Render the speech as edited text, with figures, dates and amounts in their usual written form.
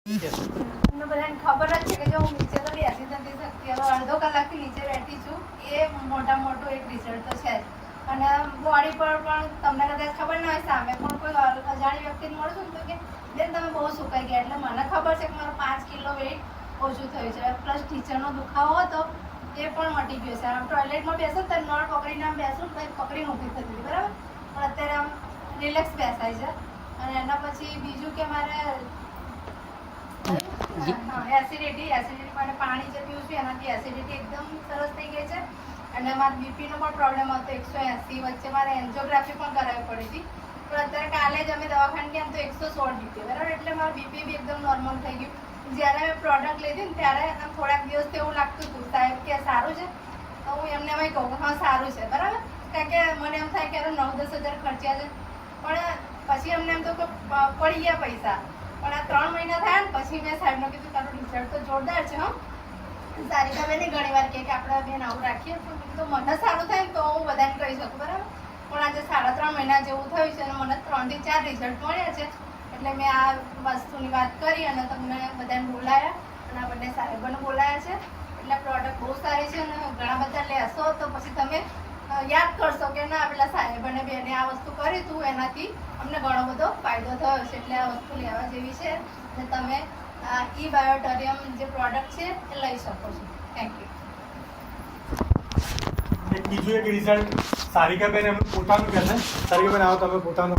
તમને બધાને ખબર જ છે કે જો હું નીચે તો બેસી નથી શકતી, હવે અડધો કલાકથી નીચે બેઠી છું, એ મોટું એક રિઝલ્ટ તો છે જ. અને બોડી પર પણ તમને કદાચ ખબર ના હોય, સામે પણ કોઈ અજાણી વ્યક્તિને મળશું ને તો કે બેન તમે બહુ સુકાઈ ગયા, એટલે મને ખબર છે કે મારો 5 કિલો વેઇટ ઓછું થયું છે. પ્લસ ટીચરનો દુખાવો હતો એ પણ મટી ગયો છે. આમ ટોયલેટમાં બેસો તો નળ પકડીને આમ બેસું તો પકડીને ઊભી થતી હતી, બરાબર, પણ અત્યારે આમ રિલેક્સ બેસાય છે. અને એના પછી બીજું કે મારે એસિડિટી માટે પાણી જે પીવું છું એનાથી એસિડિટી એકદમ સરસ થઈ ગઈ છે. અને મારા બીપીનો પણ પ્રોબ્લેમ હતો 180, વચ્ચે મારે એન્જિયોગ્રાફી પણ કરાવવી પડી હતી, પણ અત્યારે કાલે જ અમે દવાખાને ગયા તો 116 બીપી, બરાબર, એટલે મારું બીપી બી એકદમ નોર્મલ થઈ ગયું. જ્યારે મેં પ્રોડક્ટ લીધી ને ત્યારે થોડાક દિવસ એવું લાગતું હતું સાહેબ કે સારું છે, તો હું એમને એમ કહું કે હા સારું છે, બરાબર, કારણ કે મને એમ થાય કે 9-10 હજાર ખર્ચ્યા છે, પણ પછી અમને એમ તો પડી ગયા પૈસા. પણ આ 3 મહિના થયા ને પછી મેં સાહેબને કીધું તારું રિઝલ્ટ તો જોરદાર છે. સારિકા બેને ઘણી વાર કહે કે આપણે બેન આવું રાખીએ, તો મને સારું થાય ને તો હું બધાને કહી શકું, બરાબર, પણ આજે 3.5 મહિના જેવું થયું છે અને મને 3 થી 4 રિઝલ્ટ મળ્યા છે. એટલે મેં આ વસ્તુની વાત કરી અને તમને બધાને બોલાયા અને આ બંને સાહેબોને બોલાયા છે. એટલે પ્રોડક્ટ બહુ સારી છે અને ઘણા બધા લેશો તો પછી તમે યાદ કરશો કે ના પેલા સાહેબ અને બેને આ વસ્તુ કરી હતું એનાથી અમને ઘણો બધો ફાયદો થયો છે. એટલે આ વસ્તુ લેવા જેવી છે અને તમે ઈ બાયોટોરિયમ જે પ્રોડક્ટ છે એ લઈ શકો છો. Thank you. બીજું એક રિઝલ્ટ સારિકાબેન એમ પોતાનું કહે છે. સારિકાબેન આવો તમે પોતાનું